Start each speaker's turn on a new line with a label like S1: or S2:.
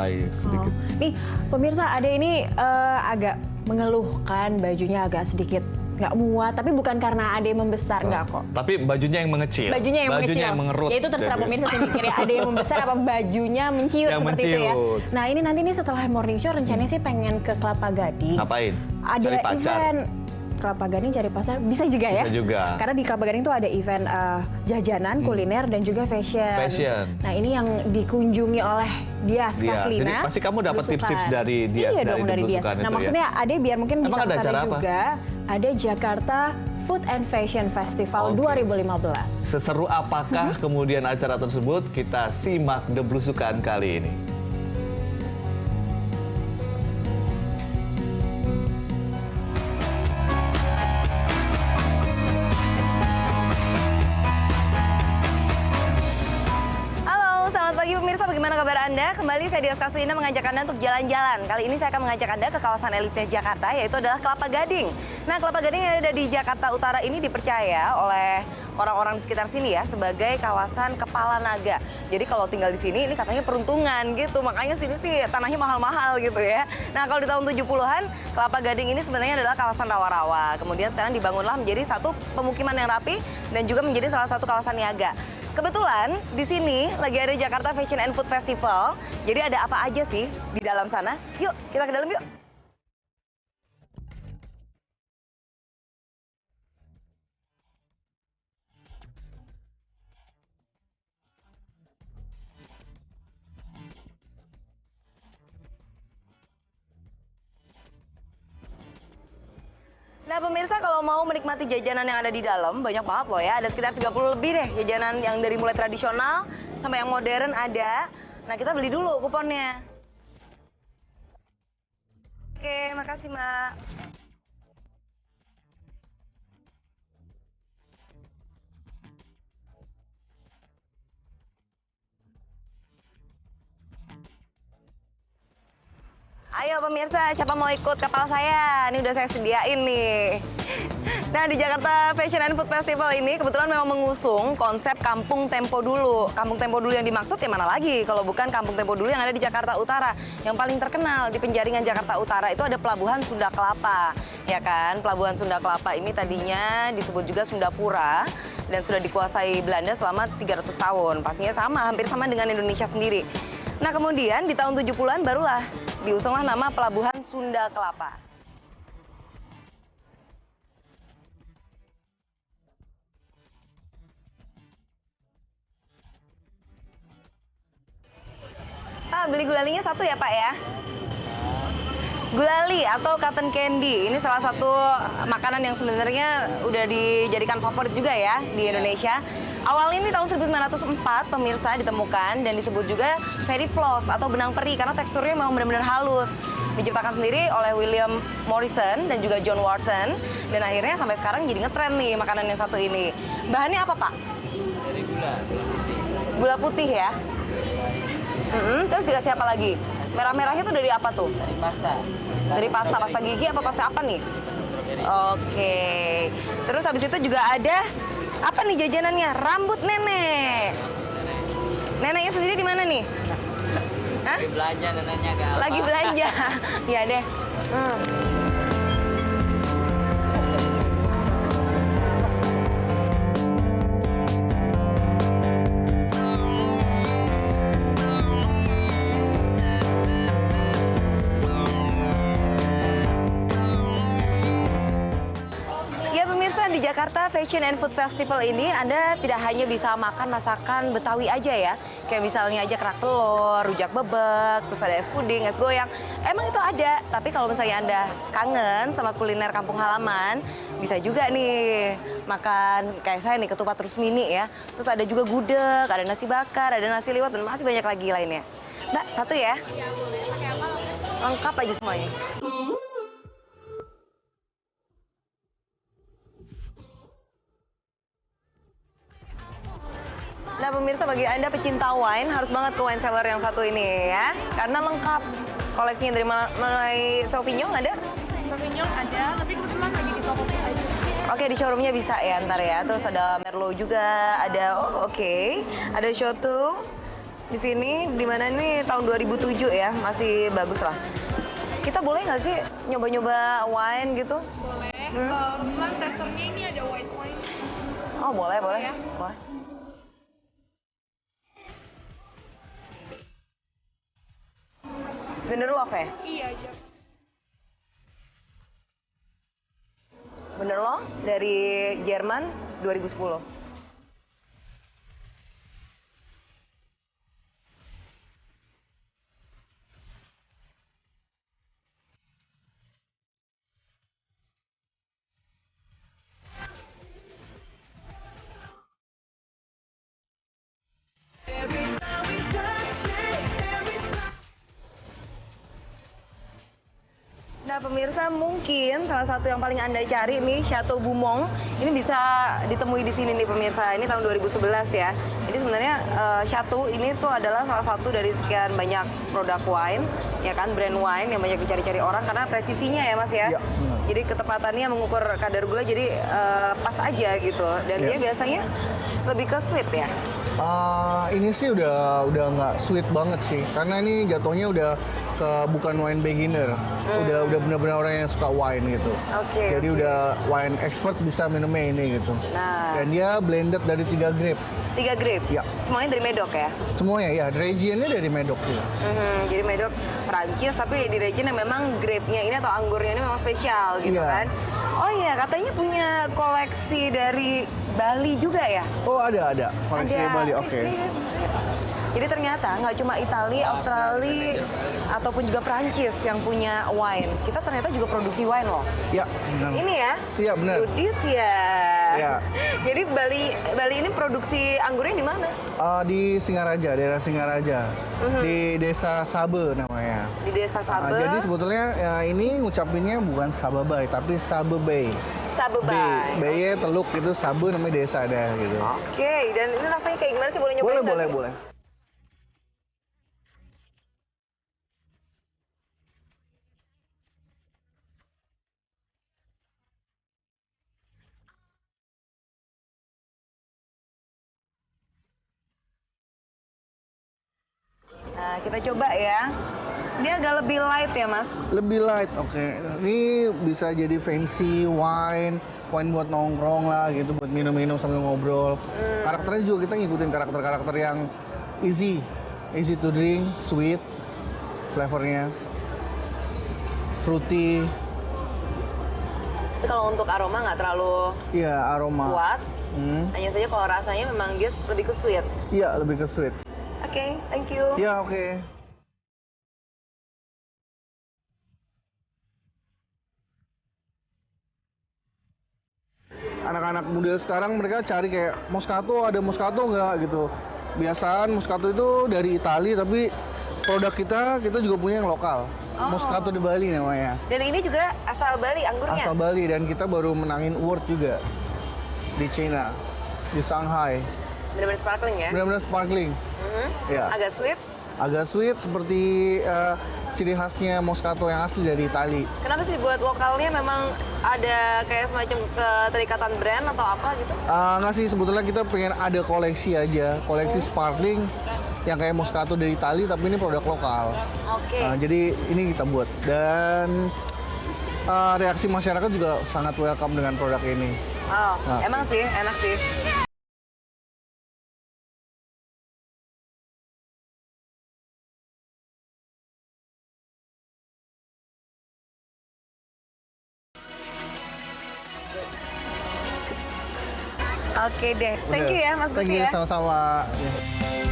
S1: mulai sedikit.
S2: Nih pemirsa, Ade ini agak mengeluhkan bajunya agak sedikit nggak muat, tapi bukan karena Ade membesar, nggak kok.
S1: Tapi bajunya yang mengecil.
S2: Bajunya yang mengecil.
S1: Yang mengerut.
S2: Ya itu terserah pemirsa sih mikir ya, Ade yang membesar apa bajunya menciut
S1: Yang
S2: seperti itu ya.
S1: menciut.
S2: Nah ini nanti nih setelah morning show rencananya sih pengen ke Kelapa Gading.
S1: Ngapain?
S2: Ada
S1: Cari pacar.
S2: event Kelapa Gading cari pasar, bisa juga ya?
S1: Bisa juga.
S2: Karena di Kelapa Gading tuh ada event jajanan, kuliner, dan juga fashion. Nah ini yang dikunjungi oleh Dias Kaslina.
S1: Jadi pasti kamu dapat
S2: Belusukan.
S1: tips-tips dari Dias.
S2: Iya dong, dari Dias. Nah maksudnya Ade biar mungkin
S1: Emang
S2: bisa
S1: ada
S2: kesana
S1: acara apa?
S2: juga. Ada Jakarta Food and Fashion Festival 2015.
S1: Seseru apakah kemudian acara tersebut? Kita simak The Belusukan kali ini.
S3: Pagi pemirsa, bagaimana kabar Anda? Kembali saya Dias Kaslina mengajak Anda untuk jalan-jalan. Kali ini saya akan mengajak Anda ke kawasan elitnya Jakarta, yaitu adalah Kelapa Gading. Nah, Kelapa Gading yang ada di Jakarta Utara ini dipercaya oleh orang-orang di sekitar sini ya sebagai kawasan kepala naga. Jadi kalau tinggal di sini ini katanya peruntungan gitu, makanya sini sih tanahnya mahal-mahal gitu ya. Nah, kalau di tahun 70-an, Kelapa Gading ini sebenarnya adalah kawasan rawa-rawa. Kemudian sekarang dibangunlah menjadi satu pemukiman yang rapi dan juga menjadi salah satu kawasan niaga. Kebetulan di sini lagi ada Jakarta Fashion and Food Festival. Jadi ada apa aja sih di dalam sana? Yuk, kita ke dalam yuk. Nah pemirsa, kalau mau menikmati jajanan yang ada di dalam, banyak banget loh ya. Ada sekitar 30 lebih deh jajanan yang dari mulai tradisional sampai yang modern ada. Nah kita beli dulu kuponnya. Oke, makasih Mbak. Ayo pemirsa, siapa mau ikut kapal saya? Ini udah saya sediain nih. Nah, di Jakarta Fashion and Food Festival ini kebetulan memang mengusung konsep Kampung Tempo Dulu. Kampung Tempo Dulu yang dimaksud ya mana lagi kalau bukan Kampung Tempo Dulu yang ada di Jakarta Utara. Yang paling terkenal di penjaringan Jakarta Utara itu ada Pelabuhan Sunda Kelapa. Ya kan, Pelabuhan Sunda Kelapa ini tadinya disebut juga Sundapura dan sudah dikuasai Belanda selama 300 tahun. Pastinya sama, hampir sama dengan Indonesia sendiri. Nah, kemudian di tahun 70-an barulah diusunglah nama Pelabuhan Sunda Kelapa. Pak, beli gulalinya satu ya Pak ya? Gulali atau cotton candy, ini salah satu makanan yang sebenarnya udah dijadikan favorit juga ya di Indonesia. Awalnya ini tahun 1904 pemirsa ditemukan dan disebut juga fairy floss atau benang peri karena teksturnya memang benar-benar halus. Diciptakan sendiri oleh William Morrison dan juga John Watson dan akhirnya sampai sekarang jadi ngetren nih makanan yang satu ini. Bahannya apa Pak?
S4: Dari gula.
S3: Gula putih ya? Terus dikasih apa lagi? Merah-merahnya tuh dari apa tuh?
S4: Dari pasta.
S3: Dari pasta gigi apa pasta apa nih? Oke. Terus habis itu juga ada apa nih jajanannya? Rambut nenek. Neneknya sendiri di mana nih? Hah?
S4: Lagi belanja neneknya gak apa.
S3: Lagi belanja. Iya deh. Di Jakarta Fashion and Food Festival ini Anda tidak hanya bisa makan masakan Betawi aja ya. Kayak misalnya aja kerak telur, rujak bebek, terus ada es puding, es goyang. Emang itu ada, tapi kalau misalnya Anda kangen sama kuliner kampung halaman, bisa juga nih makan kayak saya nih ketupat terus mini ya. Terus ada juga gudeg, ada nasi bakar, ada nasi liwet, dan masih banyak lagi lainnya. Mbak, satu ya? Iya, boleh. Pakai apa? Lengkap aja semuanya. Nah pemirsa, bagi Anda pecinta wine harus banget ke wine cellar yang satu ini ya. Karena lengkap. Koleksinya dari mulai Sauvignon ada?
S5: Sauvignon ada, tapi kebetulan lagi di toko aja.
S3: Oke, di showroomnya bisa ya ntar ya. Terus ada Merlot juga, ada oke. Ada Chateau. di sini, di mana ini tahun 2007 ya, masih bagus lah. Kita boleh nggak sih nyoba-nyoba wine gitu?
S5: Boleh. Kebetulan testernya ini ada white wine.
S3: Oh boleh, boleh.
S5: Ya.
S3: Boleh. Bener loh ya?
S5: Iya, Jam.
S3: Bener loh, dari Jerman 2010. Nah pemirsa, mungkin salah satu yang paling Anda cari nih Chateau Boumont. Ini bisa ditemui di sini nih pemirsa. Ini tahun 2011 ya. Jadi sebenarnya Chateau ini tuh adalah salah satu dari sekian banyak produk wine, ya kan, brand wine yang banyak dicari-cari orang karena presisinya ya Mas ya.
S1: Iya, benar.
S3: Jadi ketepatannya mengukur kadar gula jadi pas aja gitu. Dan dia
S1: Iya.
S3: biasanya lebih ke sweet ya.
S1: Ini sih udah nggak sweet banget sih, karena ini jatuhnya udah ke bukan wine beginner, udah benar-benar orang yang suka wine gitu.
S3: Oke,
S1: Jadi
S3: oke.
S1: udah wine expert bisa minumnya ini gitu.
S3: Nah,
S1: Dan dia blended dari 3 grape.
S3: 3 grape.
S1: Ya.
S3: Semuanya dari Medoc ya.
S1: Semuanya ya, regionnya dari Medoc juga.
S3: Jadi Medoc Prancis, tapi di region yang memang grape-nya ini atau anggurnya ini memang spesial gitu
S1: Iya.
S3: kan. Oh iya, katanya punya koleksi dari Bali juga ya?
S1: Oh ada koleksi dari Bali, oke.
S3: Iya. Jadi ternyata nggak cuma Italia, Australia, ataupun juga Prancis yang punya wine. Kita ternyata juga produksi wine loh.
S1: Ya, benar.
S3: Ini ya?
S1: Iya benar.
S3: Yudis ya.
S1: Iya.
S3: Jadi Bali ini produksi anggurnya di mana?
S1: Di Singaraja, daerah Singaraja, di desa Sabe namanya.
S3: Di Desa Sabe.
S1: Jadi sebetulnya ya, ini ngucapinnya bukan Sabebay, tapi Sabebay.
S3: Sabebay.
S1: Bay Teluk itu Sabe namanya desa ada gitu.
S3: Oke, dan ini rasanya kayak gimana sih? Boleh nyobain nggak sih?
S1: Boleh.
S3: Nah, kita coba ya. Dia agak lebih light ya, Mas?
S1: Lebih light, oke. Ini bisa jadi fancy wine buat nongkrong lah gitu, buat minum-minum sambil ngobrol. Karakternya juga kita ngikutin karakter-karakter yang easy to drink, sweet, flavornya, fruity,
S3: Tapi kalau untuk aroma nggak terlalu
S1: iya aroma.
S3: kuat.
S1: Hmm.
S3: Hanya saja kalau rasanya memang dia lebih ke sweet.
S1: Iya lebih ke sweet.
S3: Oke, thank you.
S1: Iya oke. Anak-anak muda sekarang mereka cari kayak Moscato, ada Moscato nggak gitu. Biasaan Moscato itu dari Italia, tapi produk kita juga punya yang lokal.
S3: Oh.
S1: Moscato di Bali namanya.
S3: Dan ini juga asal Bali anggurnya.
S1: Asal Bali, dan kita baru menangin award juga di China, di Shanghai.
S3: Benar-benar sparkling ya.
S1: Benar-benar sparkling. Ya.
S3: Agak sweet.
S1: Agak sweet seperti ciri khasnya Moscato yang asli dari Itali.
S3: Kenapa sih buat lokalnya memang ada kayak semacam keterikatan brand atau apa gitu?
S1: Nggak sih, sebetulnya kita pengen ada koleksi aja, koleksi sparkling yang kayak Moscato dari Itali, tapi ini produk lokal.
S3: Oke.
S1: Jadi ini kita buat, dan reaksi masyarakat juga sangat welcome dengan produk ini.
S3: Oh,
S1: Nah.
S3: emang sih enak sih. Oke deh, thank you ya Mas
S1: Thank
S3: Gusti
S1: you,
S3: ya.
S1: sama-sama. Ya.